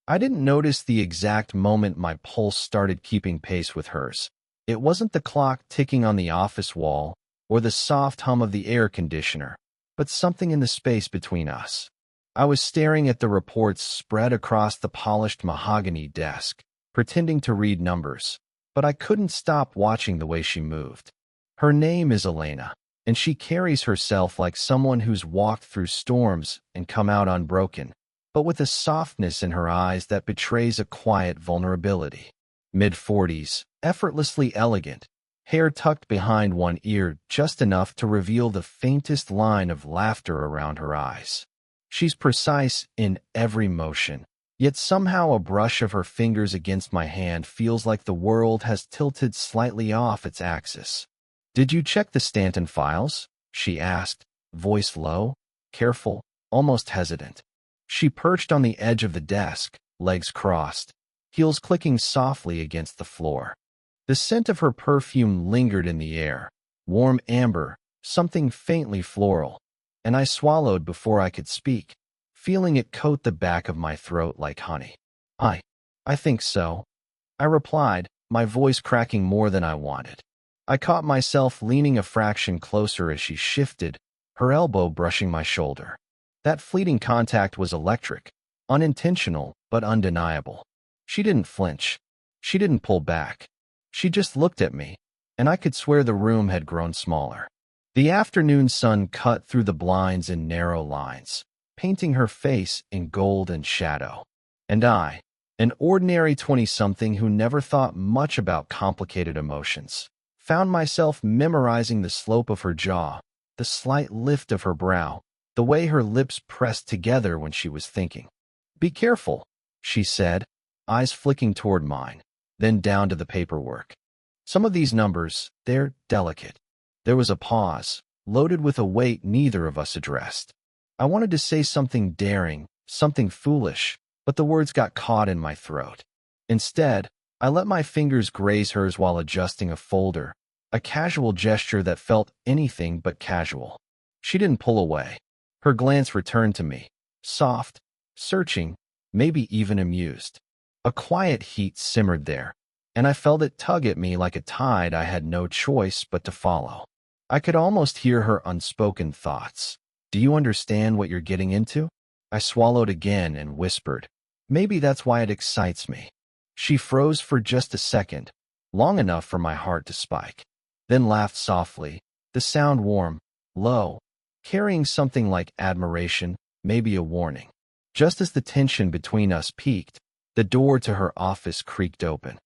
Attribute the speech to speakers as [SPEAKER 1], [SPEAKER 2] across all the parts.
[SPEAKER 1] I didn't notice the exact moment my pulse started keeping pace with hers. It wasn't the clock ticking on the office wall or the soft hum of the air conditioner, but something in the space between us. I was staring at the reports spread across the polished mahogany desk, pretending to read numbers, but I couldn't stop watching the way she moved. Her name is Elena, and she carries herself like someone who's walked through storms and come out unbroken, but with a softness in her eyes that betrays a quiet vulnerability. Mid-40s, effortlessly elegant, hair tucked behind one ear just enough to reveal the faintest line of laughter around her eyes. She's precise in every motion, yet somehow a brush of her fingers against my hand feels like the world has tilted slightly off its axis. "Did you check the Stanton files?" she asked, voice low, careful, almost hesitant. She perched on the edge of the desk, legs crossed, heels clicking softly against the floor. The scent of her perfume lingered in the air, warm amber, something faintly floral, and I swallowed before I could speak, feeling it coat the back of my throat like honey. I think so," I replied, my voice cracking more than I wanted. I caught myself leaning a fraction closer as she shifted, her elbow brushing my shoulder. That fleeting contact was electric, unintentional but undeniable. She didn't flinch. She didn't pull back. She just looked at me, and I could swear the room had grown smaller. The afternoon sun cut through the blinds in narrow lines, painting her face in gold and shadow. And I, an ordinary 20-something who never thought much about complicated emotions, found myself memorizing the slope of her jaw, the slight lift of her brow, the way her lips pressed together when she was thinking. "Be careful," she said, eyes flicking toward mine, then down to the paperwork. "Some of these numbers, they're delicate." There was a pause, loaded with a weight neither of us addressed. I wanted to say something daring, something foolish, but the words got caught in my throat. Instead, I let my fingers graze hers while adjusting a folder, a casual gesture that felt anything but casual. She didn't pull away. Her glance returned to me, soft, searching, maybe even amused. A quiet heat simmered there, and I felt it tug at me like a tide I had no choice but to follow. I could almost hear her unspoken thoughts. "Do you understand what you're getting into?" I swallowed again and whispered, "Maybe that's why it excites me." She froze for just a second, long enough for my heart to spike, then laughed softly, the sound warm, low, carrying something like admiration, maybe a warning. Just as the tension between us peaked, the door to her office creaked open.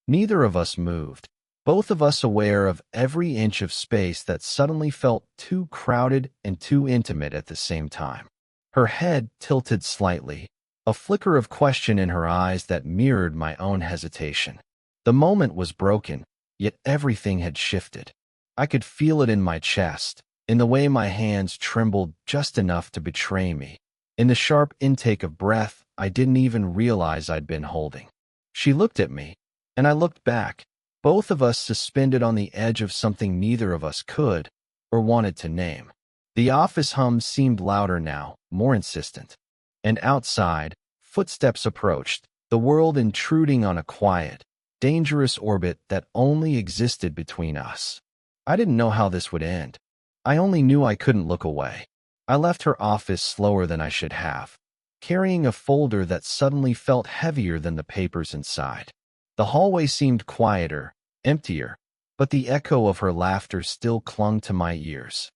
[SPEAKER 1] Neither of us moved, both of us aware of every inch of space that suddenly felt too crowded and too intimate at the same time. Her head tilted slightly, a flicker of question in her eyes that mirrored my own hesitation. The moment was broken, yet everything had shifted. I could feel it in my chest, in the way my hands trembled just enough to betray me, in the sharp intake of breath I didn't even realize I'd been holding. She looked at me, and I looked back, both of us suspended on the edge of something neither of us could or wanted to name. The office hum seemed louder now, more insistent. And outside, footsteps approached, the world intruding on a quiet, dangerous orbit that only existed between us. I didn't know how this would end. I only knew I couldn't look away. I left her office slower than I should have, carrying a folder that suddenly felt heavier than the papers inside. The hallway seemed quieter, emptier, but the echo of her laughter still clung to my ears.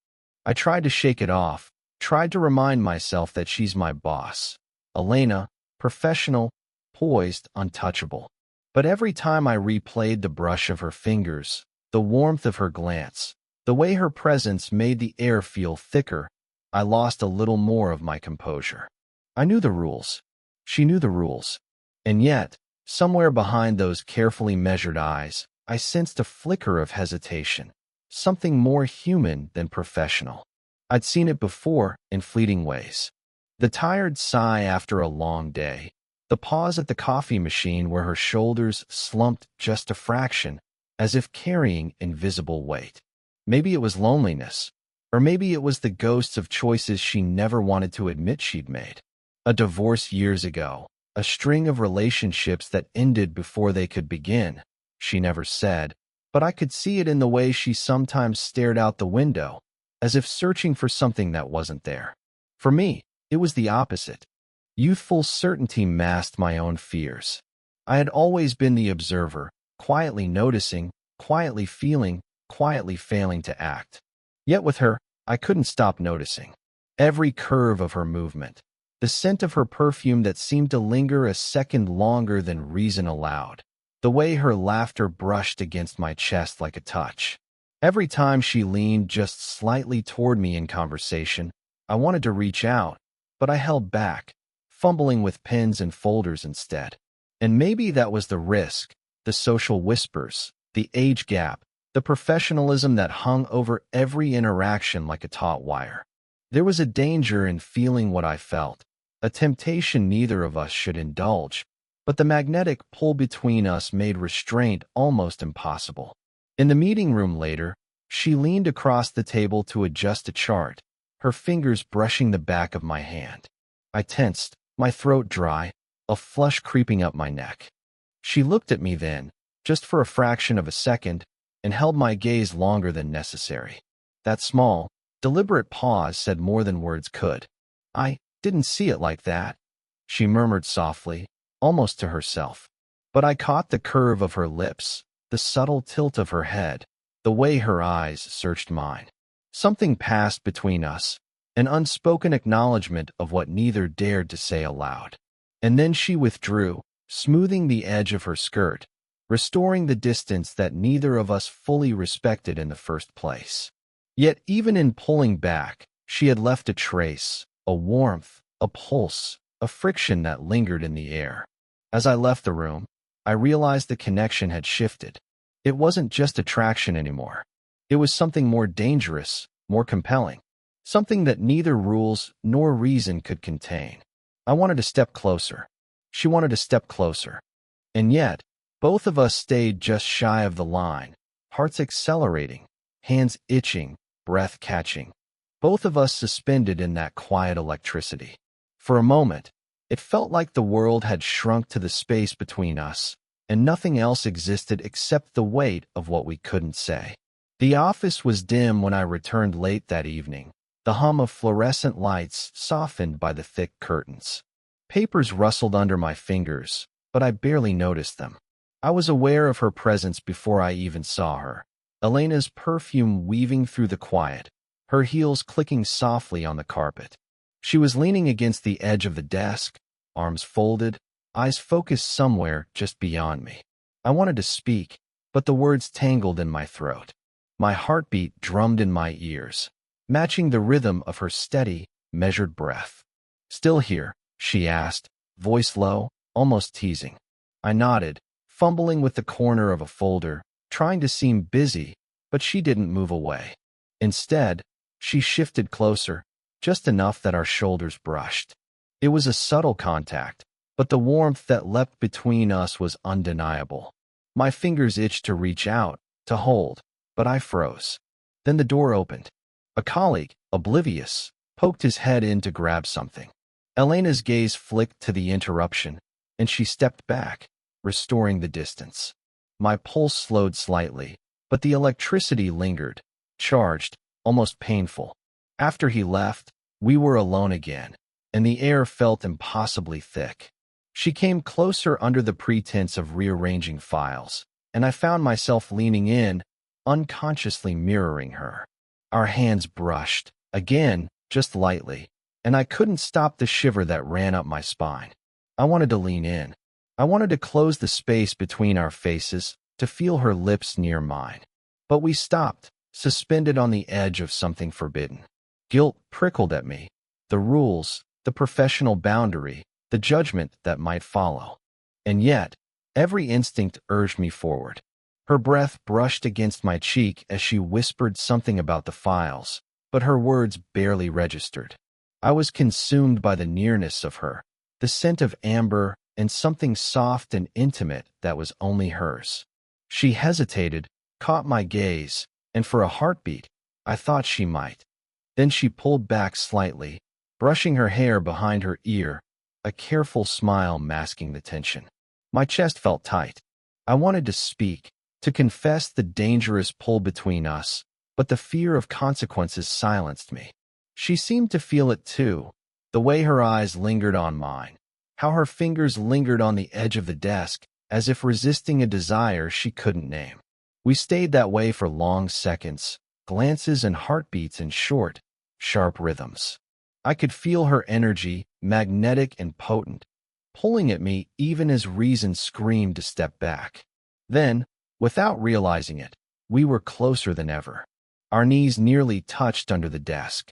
[SPEAKER 1] I tried to shake it off, tried to remind myself that she's my boss. Elena, professional, poised, untouchable. But every time I replayed the brush of her fingers, the warmth of her glance, the way her presence made the air feel thicker, I lost a little more of my composure. I knew the rules. She knew the rules. And yet, somewhere behind those carefully measured eyes, I sensed a flicker of hesitation, something more human than professional. I'd seen it before in fleeting ways. The tired sigh after a long day, the pause at the coffee machine where her shoulders slumped just a fraction, as if carrying invisible weight. Maybe it was loneliness, or maybe it was the ghosts of choices she never wanted to admit she'd made. A divorce years ago, a string of relationships that ended before they could begin. She never said, but I could see it in the way she sometimes stared out the window, as if searching for something that wasn't there. For me, it was the opposite. Youthful certainty masked my own fears. I had always been the observer, quietly noticing, quietly feeling, quietly failing to act. Yet with her, I couldn't stop noticing. Every curve of her movement, the scent of her perfume that seemed to linger a second longer than reason allowed, the way her laughter brushed against my chest like a touch. Every time she leaned just slightly toward me in conversation, I wanted to reach out, but I held back, fumbling with pens and folders instead. And maybe that was the risk, the social whispers, the age gap, the professionalism that hung over every interaction like a taut wire. There was a danger in feeling what I felt, a temptation neither of us should indulge, but the magnetic pull between us made restraint almost impossible. In the meeting room later, she leaned across the table to adjust a chart, her fingers brushing the back of my hand. I tensed, my throat dry, a flush creeping up my neck. She looked at me then, just for a fraction of a second, and held my gaze longer than necessary. That small, deliberate pause said more than words could. "I didn't see it like that," she murmured softly, almost to herself. But I caught the curve of her lips, the subtle tilt of her head, the way her eyes searched mine. Something passed between us, an unspoken acknowledgement of what neither dared to say aloud. And then she withdrew, smoothing the edge of her skirt, restoring the distance that neither of us fully respected in the first place. Yet even in pulling back, she had left a trace, a warmth, a pulse, a friction that lingered in the air. As I left the room, I realized the connection had shifted. It wasn't just attraction anymore. It was something more dangerous, more compelling, something that neither rules nor reason could contain. I wanted to step closer. She wanted to step closer. And yet, both of us stayed just shy of the line, hearts accelerating, hands itching, breath catching. Both of us suspended in that quiet electricity. For a moment, it felt like the world had shrunk to the space between us, and nothing else existed except the weight of what we couldn't say. The office was dim when I returned late that evening, the hum of fluorescent lights softened by the thick curtains. Papers rustled under my fingers, but I barely noticed them. I was aware of her presence before I even saw her. Elena's perfume weaving through the quiet, her heels clicking softly on the carpet. She was leaning against the edge of the desk, arms folded, eyes focused somewhere just beyond me. I wanted to speak, but the words tangled in my throat. My heartbeat drummed in my ears, matching the rhythm of her steady, measured breath. "Still here?" she asked, voice low, almost teasing. I nodded, fumbling with the corner of a folder, trying to seem busy, but she didn't move away. Instead, she shifted closer, just enough that our shoulders brushed. It was a subtle contact, but the warmth that leapt between us was undeniable. My fingers itched to reach out, to hold, but I froze. Then the door opened. A colleague, oblivious, poked his head in to grab something. Elena's gaze flicked to the interruption, and she stepped back, restoring the distance. My pulse slowed slightly, but the electricity lingered, charged, almost painful. After he left, we were alone again, and the air felt impossibly thick. She came closer under the pretense of rearranging files, and I found myself leaning in, unconsciously mirroring her. Our hands brushed, again, just lightly, and I couldn't stop the shiver that ran up my spine. I wanted to lean in. I wanted to close the space between our faces, to feel her lips near mine. But we stopped, suspended on the edge of something forbidden. Guilt prickled at me. The rules, the professional boundary, the judgment that might follow. And yet, every instinct urged me forward. Her breath brushed against my cheek as she whispered something about the files, but her words barely registered. I was consumed by the nearness of her, the scent of amber, and something soft and intimate that was only hers. She hesitated, caught my gaze, and for a heartbeat, I thought she might. Then she pulled back slightly, brushing her hair behind her ear, a careful smile masking the tension. My chest felt tight. I wanted to speak, to confess the dangerous pull between us, but the fear of consequences silenced me. She seemed to feel it too, the way her eyes lingered on mine, how her fingers lingered on the edge of the desk, as if resisting a desire she couldn't name. We stayed that way for long seconds, glances and heartbeats in short, sharp rhythms. I could feel her energy, magnetic and potent, pulling at me even as reason screamed to step back. Then, without realizing it, we were closer than ever. Our knees nearly touched under the desk.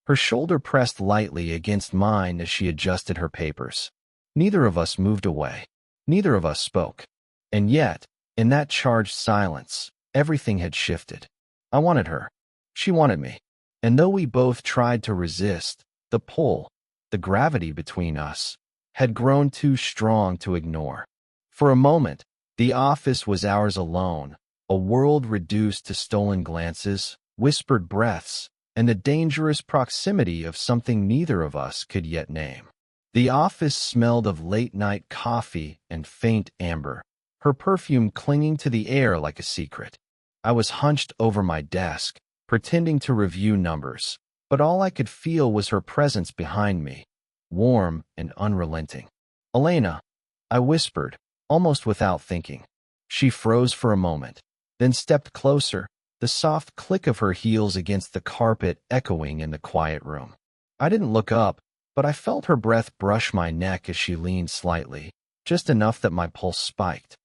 [SPEAKER 1] Her shoulder pressed lightly against mine as she adjusted her papers. Neither of us moved away. Neither of us spoke. And yet, in that charged silence, everything had shifted. I wanted her. She wanted me. And though we both tried to resist, the pull, the gravity between us, had grown too strong to ignore. For a moment, the office was ours alone, a world reduced to stolen glances, whispered breaths, and the dangerous proximity of something neither of us could yet name. The office smelled of late-night coffee and faint amber, her perfume clinging to the air like a secret. I was hunched over my desk, pretending to review numbers, but all I could feel was her presence behind me, warm and unrelenting. "Elena," I whispered, almost without thinking. She froze for a moment, then stepped closer, the soft click of her heels against the carpet echoing in the quiet room. I didn't look up, but I felt her breath brush my neck as she leaned slightly, just enough that my pulse spiked.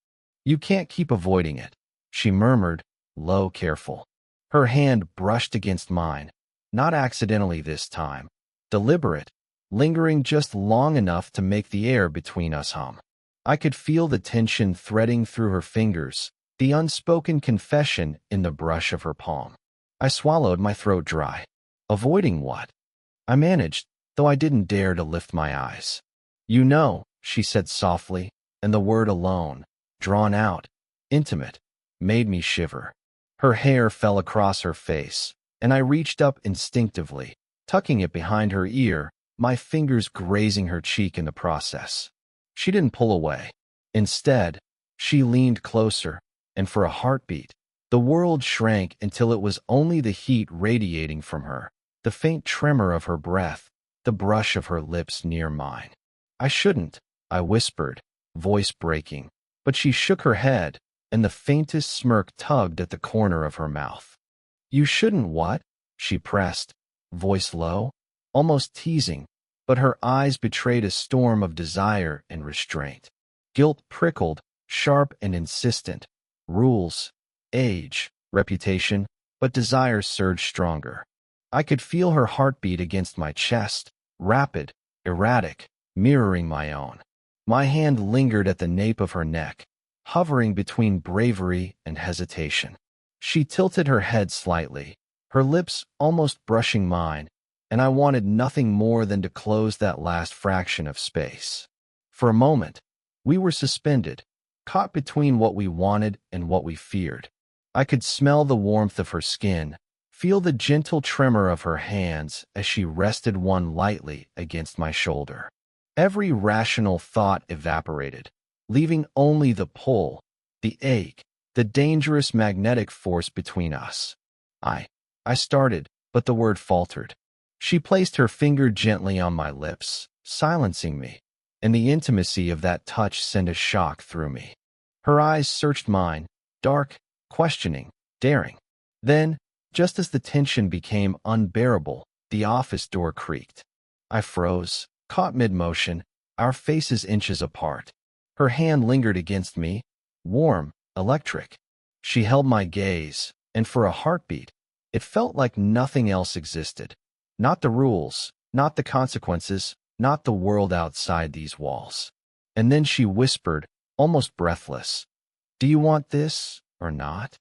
[SPEAKER 1] "You can't keep avoiding it," she murmured, low, careful. Her hand brushed against mine, not accidentally this time, deliberate, lingering just long enough to make the air between us hum. I could feel the tension threading through her fingers, the unspoken confession in the brush of her palm. I swallowed, my throat dry. Avoiding what? I managed, though I didn't dare to lift my eyes. "You know," she said softly, and the word alone, drawn out, intimate, made me shiver. Her hair fell across her face, and I reached up instinctively, tucking it behind her ear, my fingers grazing her cheek in the process. She didn't pull away. Instead, she leaned closer, and for a heartbeat, the world shrank until it was only the heat radiating from her, the faint tremor of her breath, the brush of her lips near mine. "I shouldn't," I whispered, voice breaking, but she shook her head, and the faintest smirk tugged at the corner of her mouth. "You shouldn't what?" she pressed, voice low, almost teasing, but her eyes betrayed a storm of desire and restraint. Guilt prickled, sharp and insistent. Rules, age, reputation, but desire surged stronger. I could feel her heartbeat against my chest, rapid, erratic, mirroring my own. My hand lingered at the nape of her neck, hovering between bravery and hesitation. She tilted her head slightly, her lips almost brushing mine, and I wanted nothing more than to close that last fraction of space. For a moment, we were suspended, caught between what we wanted and what we feared. I could smell the warmth of her skin, feel the gentle tremor of her hands as she rested one lightly against my shoulder. Every rational thought evaporated, leaving only the pull, the ache, the dangerous magnetic force between us. I started, but the word faltered. She placed her finger gently on my lips, silencing me, and the intimacy of that touch sent a shock through me. Her eyes searched mine, dark, questioning, daring. Then, just as the tension became unbearable, the office door creaked. I froze, caught mid-motion, our faces inches apart. Her hand lingered against me, warm, electric. She held my gaze, and for a heartbeat, it felt like nothing else existed. Not the rules, not the consequences, not the world outside these walls. And then she whispered, almost breathless, "Do you want this or not?"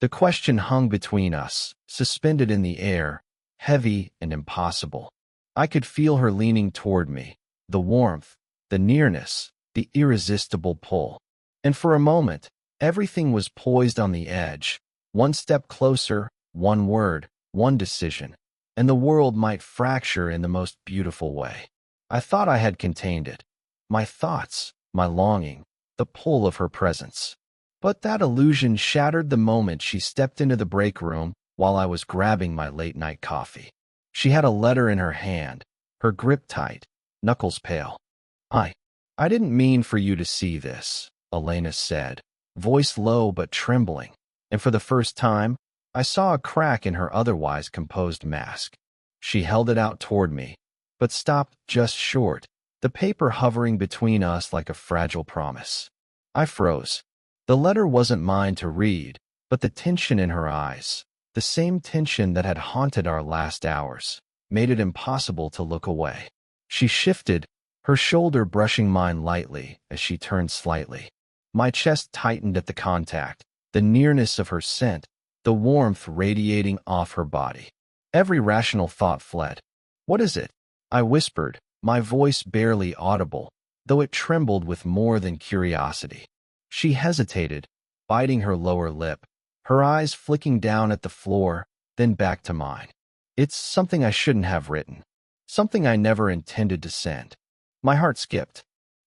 [SPEAKER 1] The question hung between us, suspended in the air, heavy and impossible. I could feel her leaning toward me, the warmth, the nearness, the irresistible pull. And for a moment, everything was poised on the edge, one step closer, one word, one decision, and the world might fracture in the most beautiful way. I thought I had contained it, my thoughts, my longing, the pull of her presence. But that illusion shattered the moment she stepped into the break room while I was grabbing my late-night coffee. She had a letter in her hand, her grip tight, knuckles pale. I didn't mean for you to see this, Elena said, voice low but trembling, and for the first time, I saw a crack in her otherwise composed mask. She held it out toward me, but stopped just short, the paper hovering between us like a fragile promise. I froze. The letter wasn't mine to read, but the tension in her eyes, the same tension that had haunted our last hours, made it impossible to look away. She shifted, her shoulder brushing mine lightly as she turned slightly. My chest tightened at the contact, the nearness of her scent, the warmth radiating off her body. Every rational thought fled. "What is it?" I whispered, my voice barely audible, though it trembled with more than curiosity. She hesitated, biting her lower lip, her eyes flicking down at the floor, then back to mine. "It's something I shouldn't have written. Something I never intended to send." My heart skipped.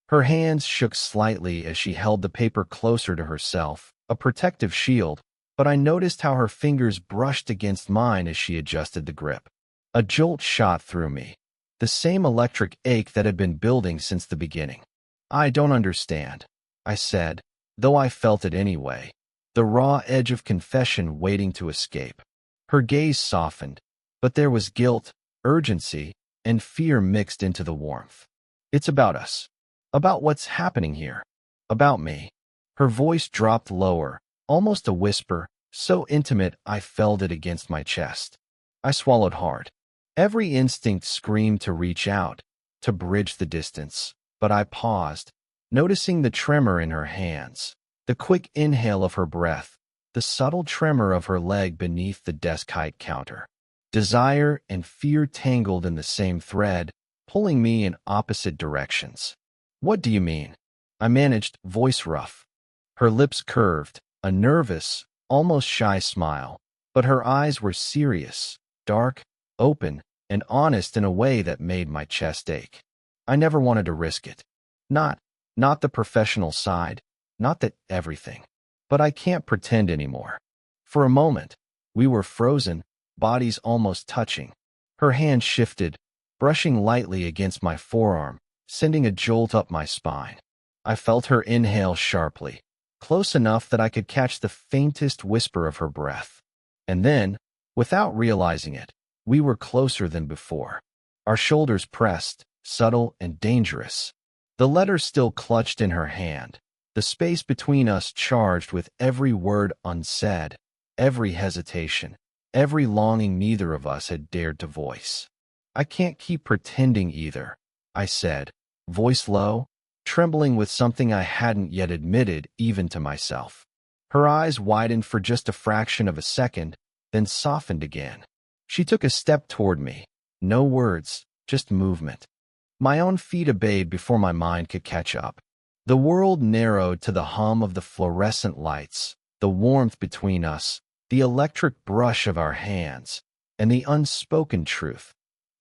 [SPEAKER 1] Her hands shook slightly as she held the paper closer to herself, a protective shield, but I noticed how her fingers brushed against mine as she adjusted the grip. A jolt shot through me, the same electric ache that had been building since the beginning. "I don't understand," I said, though I felt it anyway, the raw edge of confession waiting to escape. Her gaze softened, but there was guilt, urgency, and fear mixed into the warmth. "It's about us. About what's happening here. About me." Her voice dropped lower, almost a whisper, so intimate I felt it against my chest. I swallowed hard. Every instinct screamed to reach out, to bridge the distance, but I paused, noticing the tremor in her hands, the quick inhale of her breath, the subtle tremor of her leg beneath the desk height counter. Desire and fear tangled in the same thread, pulling me in opposite directions. "What do you mean?" I managed, voice rough. Her lips curved, a nervous, almost shy smile, but her eyes were serious, dark, open, and honest in a way that made my chest ache. I never wanted to risk it. Not the professional side, not that everything. But I can't pretend anymore. For a moment, we were frozen, bodies almost touching. Her hand shifted, brushing lightly against my forearm, sending a jolt up my spine. I felt her inhale sharply, close enough that I could catch the faintest whisper of her breath. And then, without realizing it, we were closer than before. Our shoulders pressed, subtle and dangerous. The letter still clutched in her hand, the space between us charged with every word unsaid, every hesitation, every longing neither of us had dared to voice. "I can't keep pretending either," I said, voice low, trembling with something I hadn't yet admitted even to myself. Her eyes widened for just a fraction of a second, then softened again. She took a step toward me. No words, just movement. My own feet obeyed before my mind could catch up. The world narrowed to the hum of the fluorescent lights, the warmth between us, the electric brush of our hands, and the unspoken truth.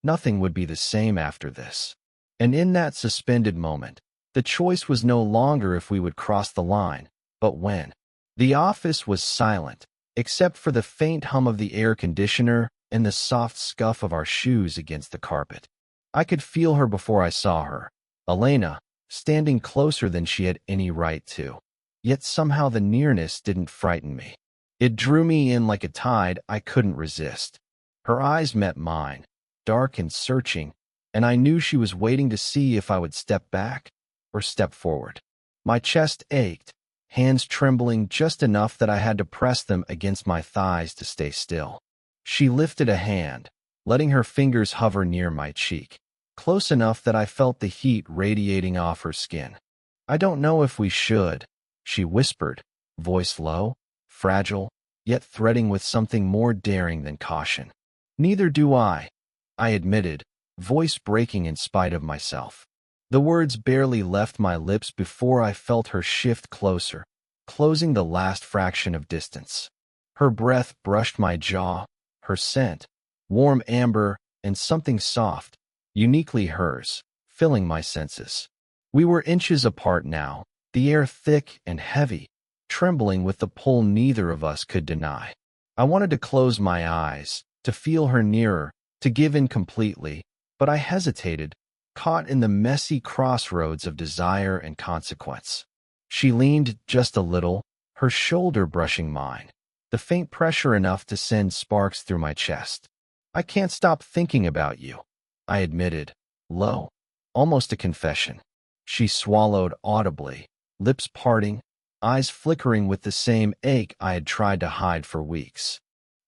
[SPEAKER 1] Nothing would be the same after this. And in that suspended moment, the choice was no longer if we would cross the line, but when. The office was silent, except for the faint hum of the air conditioner and the soft scuff of our shoes against the carpet. I could feel her before I saw her, Elena, standing closer than she had any right to. Yet somehow the nearness didn't frighten me. It drew me in like a tide I couldn't resist. Her eyes met mine, dark and searching, and I knew she was waiting to see if I would step back or step forward. My chest ached, hands trembling just enough that I had to press them against my thighs to stay still. She lifted a hand, letting her fingers hover near my cheek, close enough that I felt the heat radiating off her skin. "I don't know if we should," she whispered, voice low, fragile, yet threading with something more daring than caution. "Neither do I admitted, voice breaking in spite of myself. The words barely left my lips before I felt her shift closer, closing the last fraction of distance. Her breath brushed my jaw, her scent, warm amber and something soft, uniquely hers, filling my senses. We were inches apart now, the air thick and heavy, trembling with the pull neither of us could deny. I wanted to close my eyes, to feel her nearer, to give in completely, but I hesitated, caught in the messy crossroads of desire and consequence. She leaned just a little, her shoulder brushing mine, the faint pressure enough to send sparks through my chest. "I can't stop thinking about you," I admitted, low, almost a confession. She swallowed audibly, lips parting, eyes flickering with the same ache I had tried to hide for weeks.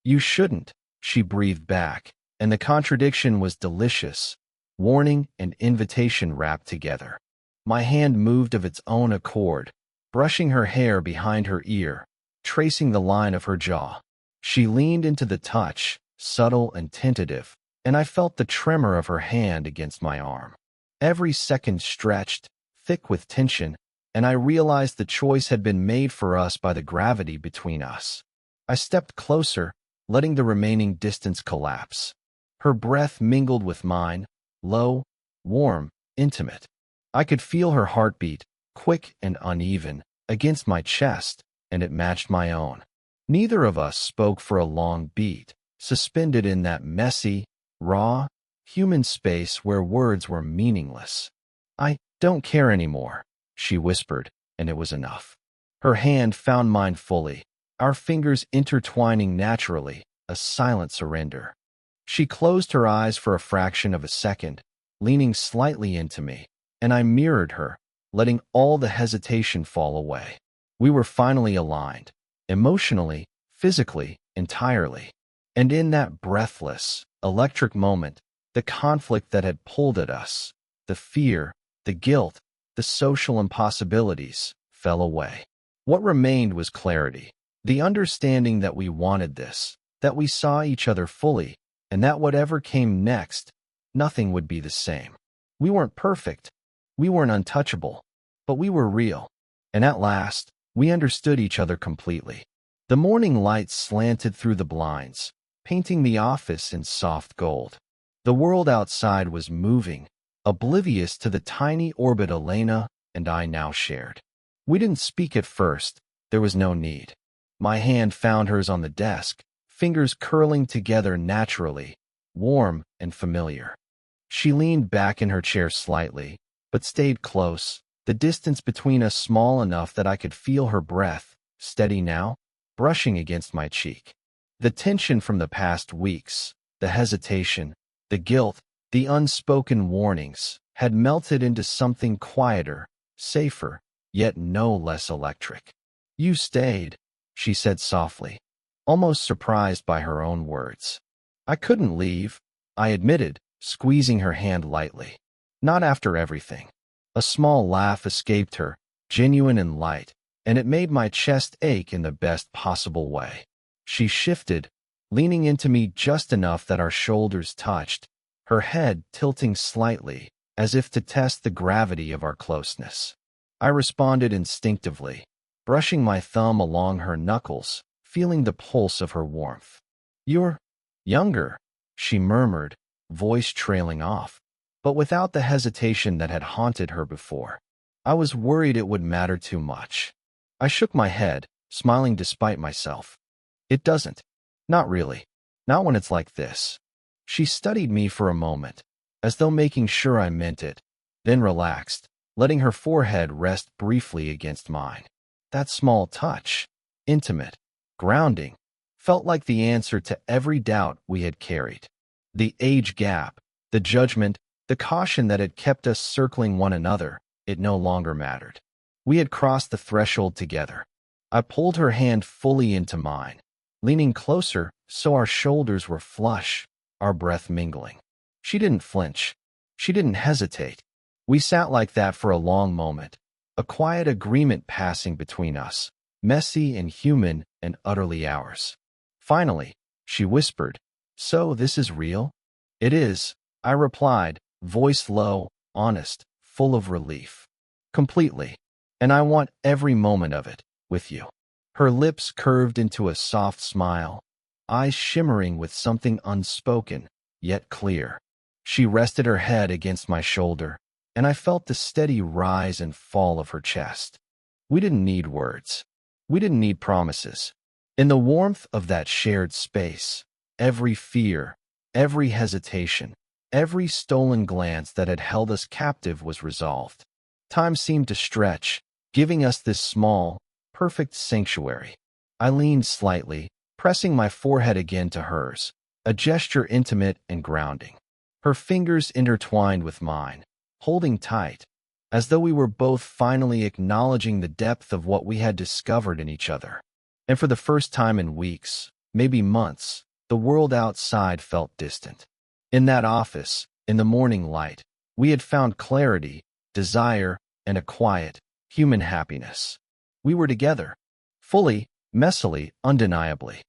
[SPEAKER 1] "You shouldn't," she breathed back, and the contradiction was delicious, warning and invitation wrapped together. My hand moved of its own accord, brushing her hair behind her ear, tracing the line of her jaw. She leaned into the touch, subtle and tentative, and I felt the tremor of her hand against my arm. Every second stretched, thick with tension, and I realized the choice had been made for us by the gravity between us. I stepped closer, letting the remaining distance collapse. Her breath mingled with mine, low, warm, intimate. I could feel her heartbeat, quick and uneven, against my chest, and it matched my own. Neither of us spoke for a long beat, suspended in that messy, raw, human space where words were meaningless. "I don't care anymore," she whispered, and it was enough. Her hand found mine fully, our fingers intertwining naturally, a silent surrender. She closed her eyes for a fraction of a second, leaning slightly into me, and I mirrored her, letting all the hesitation fall away. We were finally aligned, emotionally, physically, entirely. And in that breathless, electric moment, the conflict that had pulled at us, the fear, the guilt, the social impossibilities, fell away. What remained was clarity, the understanding that we wanted this, that we saw each other fully, and that whatever came next, nothing would be the same. We weren't perfect, we weren't untouchable, but we were real. And at last, we understood each other completely. The morning light slanted through the blinds, painting the office in soft gold. The world outside was moving, oblivious to the tiny orbit Elena and I now shared. We didn't speak at first, there was no need. My hand found hers on the desk, fingers curling together naturally, warm and familiar. She leaned back in her chair slightly, but stayed close, the distance between us small enough that I could feel her breath, steady now, brushing against my cheek. The tension from the past weeks, the hesitation, the guilt, the unspoken warnings, had melted into something quieter, safer, yet no less electric. "You stayed," she said softly, almost surprised by her own words. "I couldn't leave," I admitted, squeezing her hand lightly. "Not after everything." A small laugh escaped her, genuine and light, and it made my chest ache in the best possible way. She shifted, leaning into me just enough that our shoulders touched, her head tilting slightly, as if to test the gravity of our closeness. I responded instinctively, brushing my thumb along her knuckles, feeling the pulse of her warmth. "You're younger," she murmured, voice trailing off, but without the hesitation that had haunted her before. I was worried it would matter too much. I shook my head, smiling despite myself. "It doesn't. Not really. Not when it's like this." She studied me for a moment, as though making sure I meant it, then relaxed, letting her forehead rest briefly against mine. That small touch, intimate, grounding, felt like the answer to every doubt we had carried. The age gap, the judgment, the caution that had kept us circling one another, it no longer mattered. We had crossed the threshold together. I pulled her hand fully into mine, leaning closer so our shoulders were flush, our breath mingling. She didn't flinch. She didn't hesitate. We sat like that for a long moment, a quiet agreement passing between us, messy and human and utterly ours. Finally, she whispered, "So this is real?" "It is," I replied, voice low, honest, full of relief. "Completely. And I want every moment of it, with you." Her lips curved into a soft smile, eyes shimmering with something unspoken, yet clear. She rested her head against my shoulder, and I felt the steady rise and fall of her chest. We didn't need words. We didn't need promises. In the warmth of that shared space, every fear, every hesitation, every stolen glance that had held us captive was resolved. Time seemed to stretch, giving us this small, perfect sanctuary. I leaned slightly, pressing my forehead again to hers, a gesture intimate and grounding. Her fingers intertwined with mine, holding tight, as though we were both finally acknowledging the depth of what we had discovered in each other. And for the first time in weeks, maybe months, the world outside felt distant. In that office, in the morning light, we had found clarity, desire, and a quiet, human happiness. We were together, fully, messily, undeniably.